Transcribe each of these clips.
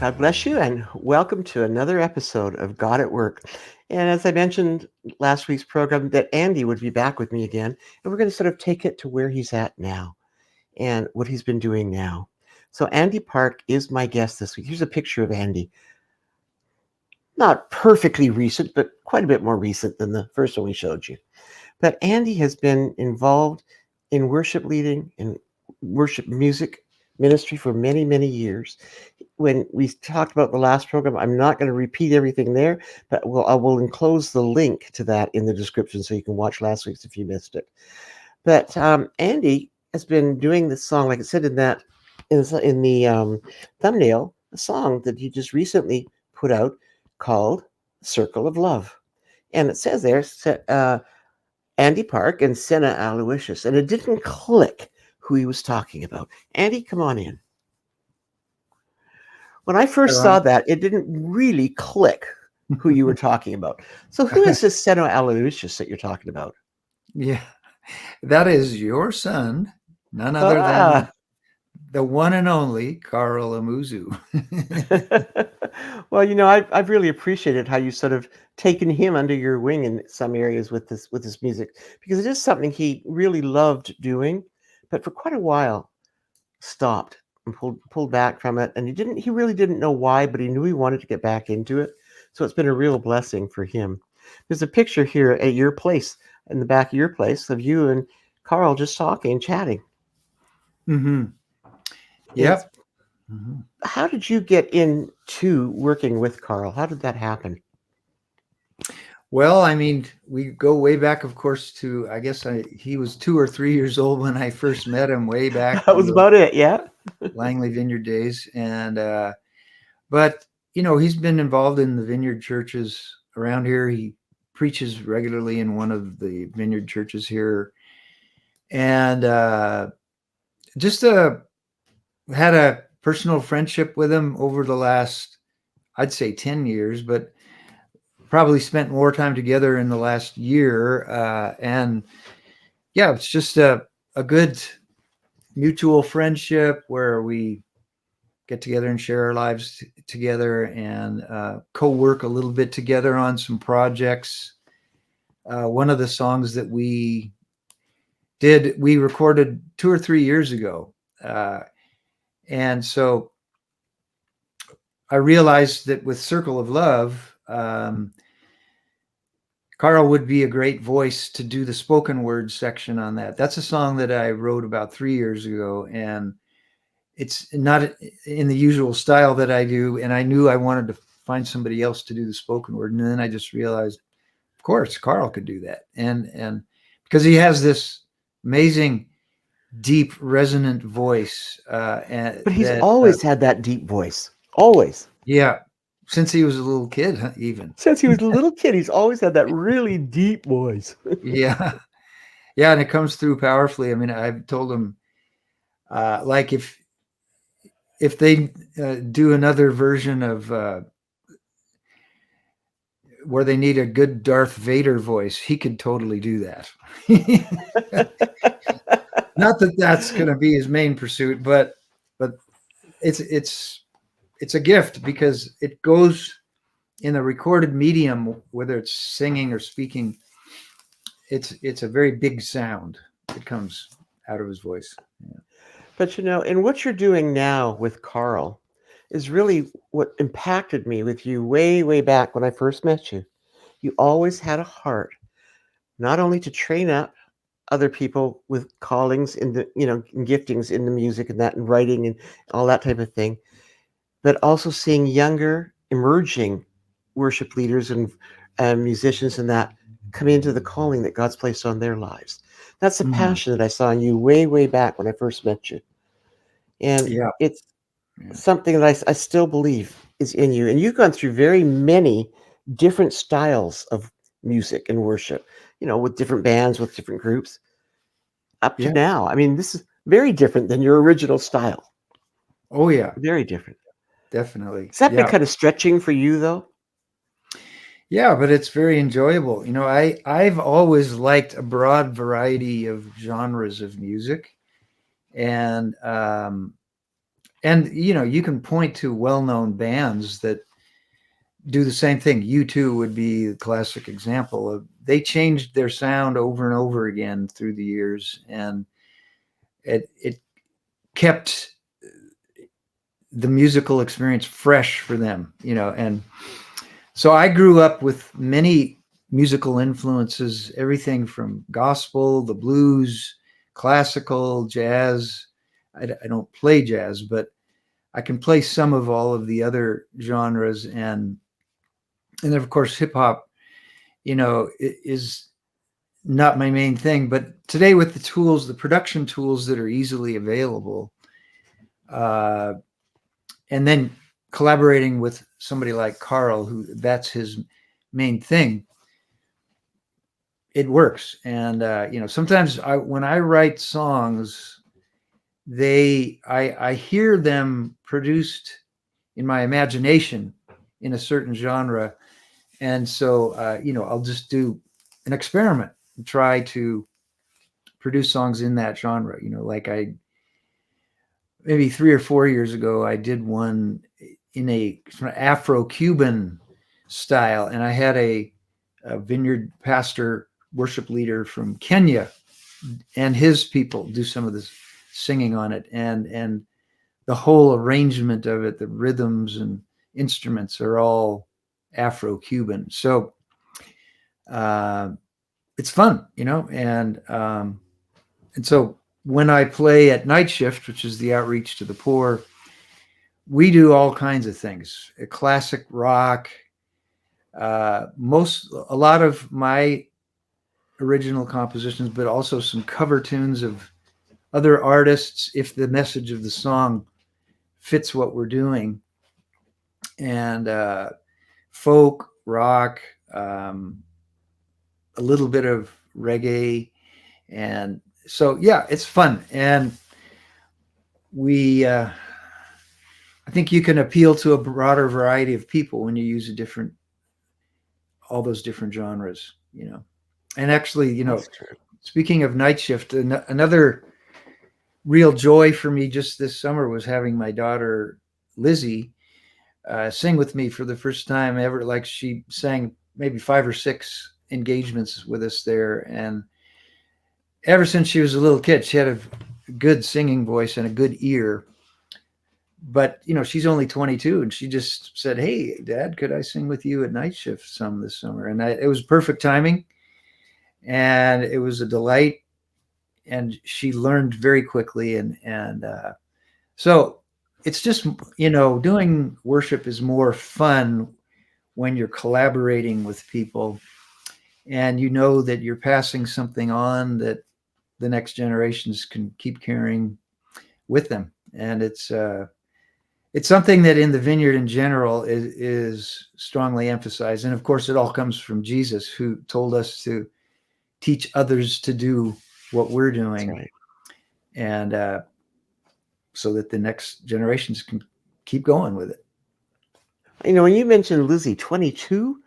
God bless you, and welcome to another episode of God at Work. And as I mentioned last week's program, that Andy would be back with me again, and we're going to sort of take it to where he's at now and what he's been doing now. So, Andy Park is my guest this week. Here's a picture of Andy. Not perfectly recent, but quite a bit more recent than the first one we showed you. But Andy has been involved in worship leading and worship music ministry for many, many years. When we talked about the last program, I'm not going to repeat everything there, but I will enclose the link to that in the description so you can watch last week's if you missed it. But Andy has been doing this song, like it said in the thumbnail, a song that he just recently put out called "Circle of Love," and it says there, Andy Park and Sena Aloysius, and it didn't click who he was talking about. Andy, come on in. When I first saw that, it didn't really click who you were talking about. So who is this Sena Aloysius that you're talking about? Yeah, that is your son, none other than the one and only Carl Amouzou. Well, I've really appreciated how you sort of taken him under your wing in some areas with this music, because it is something he really loved doing, but for quite a while stopped and pulled back from it, and he really didn't know why, but he knew he wanted to get back into it. So it's been a real blessing for him. There's a picture here at your place, in the back of your place, of you and Carl just talking, chatting. Mm-hmm. Yep. Mm-hmm. How did you get into working with Carl? How did that happen? Well, I mean, we go way back, of course, to, I guess he was 2 or 3 years old when I first met him, way back. That was about it, yeah. Langley Vineyard days. And, but, he's been involved in the Vineyard churches around here. He preaches regularly in one of the Vineyard churches here. And just had a personal friendship with him over the last, I'd say 10 years, but probably spent more time together in the last year. And yeah, it's just a good mutual friendship where we get together and share our lives together and co-work a little bit together on some projects. One of the songs that we recorded 2 or 3 years ago. And so I realized that with Circle of Love, Carl would be a great voice to do the spoken word section on that. That's a song that I wrote about 3 years ago, and it's not in the usual style that I do. And I knew I wanted to find somebody else to do the spoken word. And then I just realized, of course, Carl could do that. And because he has this amazing, deep, resonant voice. But he's always had that deep voice. Always. Yeah. Since he was a little kid, even. Since he was a little kid, he's always had that really deep voice. Yeah. Yeah. And it comes through powerfully. I mean, I've told him, like if they do another version of where they need a good Darth Vader voice, he could totally do that. Not that that's going to be his main pursuit, but it's a gift because it goes in a recorded medium, whether it's singing or speaking. It's a very big sound that comes out of his voice. Yeah. But and what you're doing now with Carl is really what impacted me with you way, way back when I first met you. You always had a heart, not only to train up other people with callings in the, and giftings in the music and that and writing and all that type of thing, but also seeing younger emerging worship leaders and musicians and that come into the calling that God's placed on their lives. That's the passion that I saw in you way, way back when I first met you. And it's something that I still believe is in you. And you've gone through very many different styles of music and worship, with different bands, with different groups up to now. I mean, this is very different than your original style. Oh, yeah. Very different. Definitely. Has that been kind of stretching for you, though? Yeah, but it's very enjoyable. I've always liked a broad variety of genres of music. And And you can point to well-known bands that do the same thing. U2 would be the classic example of, they changed their sound over and over again through the years, and it kept the musical experience fresh for them, and so I grew up with many musical influences, everything from gospel, the blues, classical, jazz. I don't play jazz, but I can play some of all of the other genres, and then of course hip hop, is not my main thing. But today, with the tools, the production tools that are easily available, uh, and then collaborating with somebody like Carl, who that's his main thing, it works. And sometimes when I write songs, I hear them produced in my imagination in a certain genre, and so I'll just do an experiment and try to produce songs in that genre. Like I maybe 3 or 4 years ago, I did one in a sort of Afro-Cuban style, and I had a vineyard pastor, worship leader from Kenya, and his people do some of the singing on it, and the whole arrangement of it, the rhythms and instruments are all Afro-Cuban. So it's fun, and so when I play at Night Shift, which is the outreach to the poor, we do all kinds of things. Classic rock, a lot of my original compositions, but also some cover tunes of other artists, if the message of the song fits what we're doing, and folk, rock, a little bit of reggae, and so yeah, it's fun. And I think you can appeal to a broader variety of people when you use all those different genres, And actually, speaking of Night Shift, another real joy for me just this summer was having my daughter Lizzie sing with me for the first time ever. Like, she sang maybe 5 or 6 engagements with us there, and ever since she was a little kid, she had a good singing voice and a good ear. But she's only 22, and she just said, "Hey, Dad, could I sing with you at Night Shift some this summer?" And it was perfect timing, and it was a delight. And she learned very quickly, and so it's just doing worship is more fun when you're collaborating with people, and that you're passing something on that the next generations can keep carrying with them. And it's something that in the Vineyard in general is strongly emphasized. And of course, it all comes from Jesus, who told us to teach others to do what we're doing. That's right. And so that the next generations can keep going with it. When you mentioned Lizzie, 22,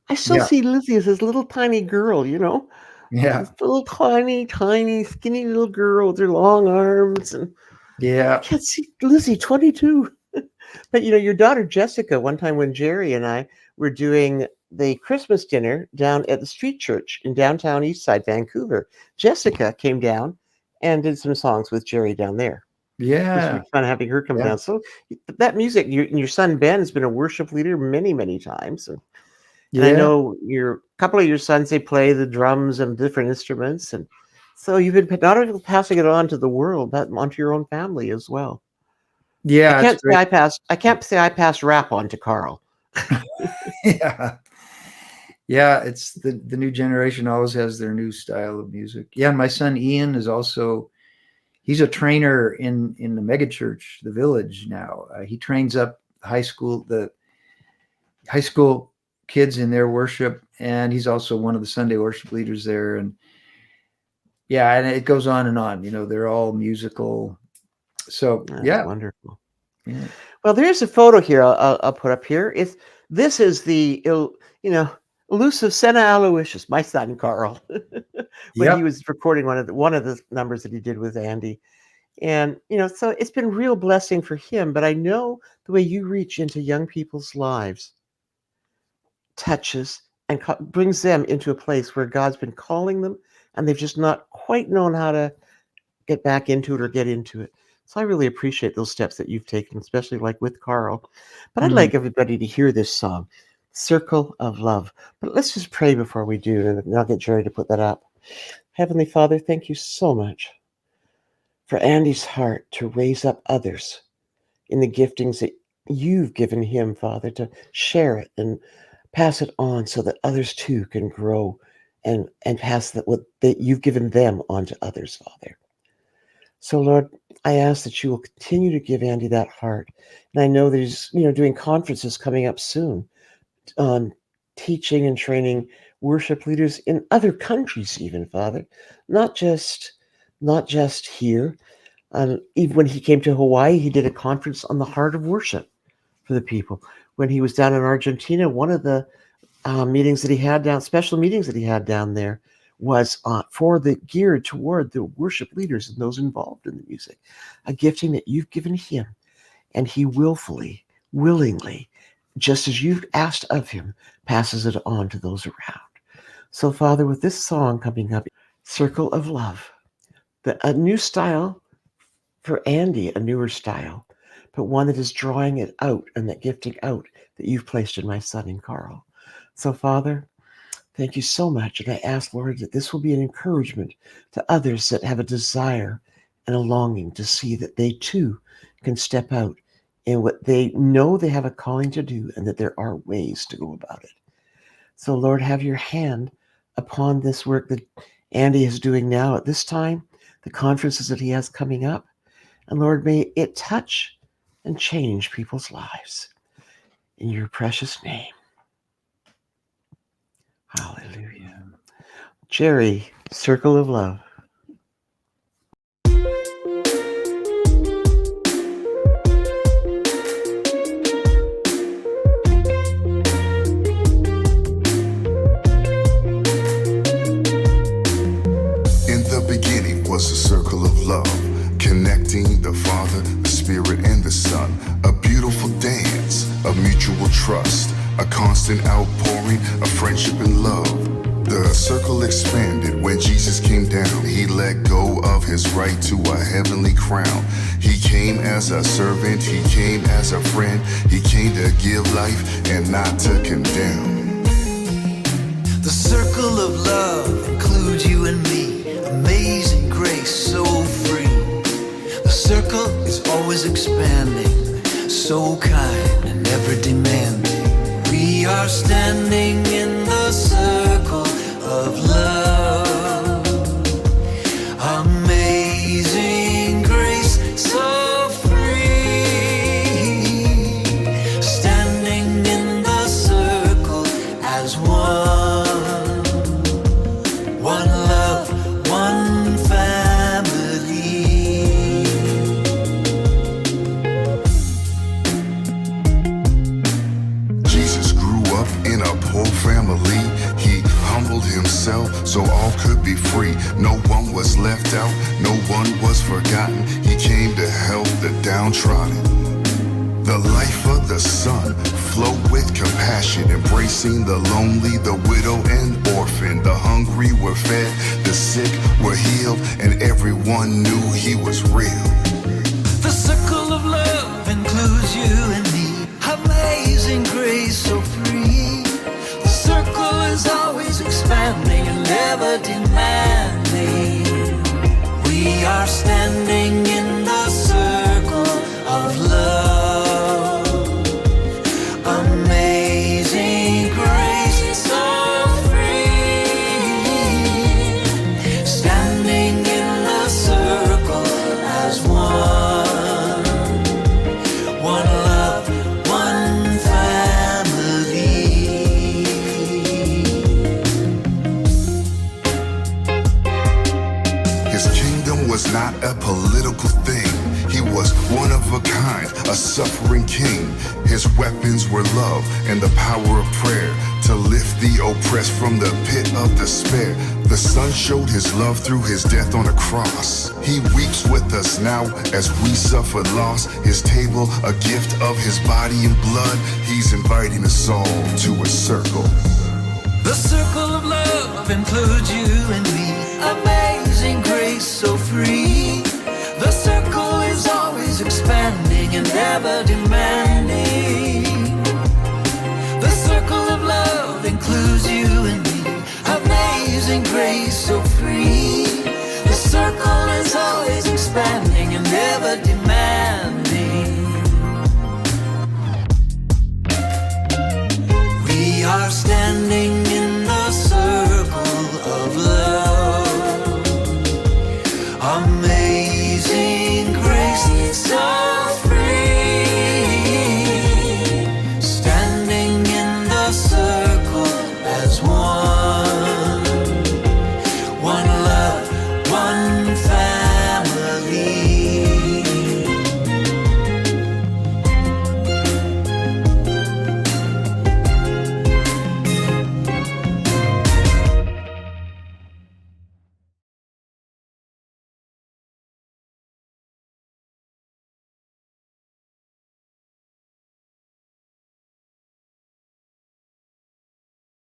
I still see Lizzie as this little tiny girl, Yeah. This little tiny, skinny little girl with her long arms. And Yeah. I can't see Lizzie, 22. But, your daughter Jessica, one time when Jerry and I were doing the Christmas dinner down at the street church in downtown Eastside, Vancouver, Jessica came down and did some songs with Jerry down there. It was Yeah. really fun having her come down. So that music, your son Ben has been a worship leader many, many times. And I know a couple of your sons, they play the drums and different instruments. And so you've been not only passing it on to the world, but onto your own family as well. Yeah. I can't say I passed rap on to Carl. Yeah. Yeah. It's the new generation always has their new style of music. Yeah. And my son Ian is also, he's a trainer in the mega church, the Village now. He trains up the high school kids in their worship, and he's also one of the Sunday worship leaders there. And yeah, and it goes on and on. They're all musical. So yeah, wonderful. Yeah. Well, there's a photo here I'll put up here. This is the elusive Sena Aloysius, my son Carl, when he was recording one of the numbers that he did with Andy. And, so it's been real blessing for him. But I know the way you reach into young people's lives touches and brings them into a place where God's been calling them and they've just not quite known how to get back into it or get into it. So I really appreciate those steps that you've taken, especially like with Carl. But I'd Mm. like everybody to hear this song, Circle of Love. But let's just pray before we do, and I'll get Jerry to put that up. Heavenly Father, thank you so much for Andy's heart to raise up others in the giftings that you've given him, Father, to share it and pass it on so that others too can grow and pass what you've given them on to others, Father. So, Lord, I ask that you will continue to give Andy that heart. And I know there's, doing conferences coming up soon on teaching and training worship leaders in other countries, even, Father, not just here. Even when he came to Hawaii, he did a conference on the heart of worship for the people. When he was down in Argentina, one of the special meetings that he had down there was geared toward the worship leaders and those involved in the music, a gifting that you've given him, and he willingly, just as you've asked of him, passes it on to those around. So, Father, with this song coming up, Circle of Love, a new style for Andy, a newer style, but one that is drawing it out and that gifting out that you've placed in my son and Carl. So, Father, thank you so much. And I ask, Lord, that this will be an encouragement to others that have a desire and a longing to see that they too can step out in what they know they have a calling to do and that there are ways to go about it. So, Lord, have your hand upon this work that Andy is doing now at this time, the conferences that he has coming up. And Lord, may it touch and change people's lives. In your precious name. Hallelujah. Jerry, Circle of Love. In the beginning was a circle of love, connecting the Father, the Spirit, and the Son. A beautiful dance of mutual trust, a constant outpouring of friendship and love. The circle expanded when Jesus came down. He let go of his right to a heavenly crown. He came as a servant, he came as a friend. He came to give life and not to condemn. The circle of love includes you and me. Amazing grace, so free. The circle is always expanding, so kind and ever demanding. We are standing in the circle of love. Amazing grace, so free. Standing in the circle as one. One love, one family. Jesus grew up in a poor family. He humbled himself so all could be free. No one was left out, no one was forgotten. He came to help the downtrodden. The life of the Son flowed with compassion, embracing the lonely, the widow and orphan. The hungry were fed, the sick were healed, and everyone knew he was real. The circle of love includes you and me. Amazing grace, so free. The circle is always expanding and never demanding. We are standing in the circle of love. Amazing grace, so free. Standing in the circle as one. One love, one family. His kingdom was not a political thing. He was one of a kind, a suffering king. His weapons were love and the power of prayer to lift the oppressed from the pit of despair. The Son showed his love through his death on a cross. He weeps with us now as we suffer loss. His table, a gift of his body and blood. He's inviting us all to a circle. The circle of love includes you and me. Amazing grace, so free. The circle is always expanding and never demanding. The circle of love includes you and me. Amazing grace, so free. The circle is always expanding and never demanding. We are standing in the circle of love. Amen.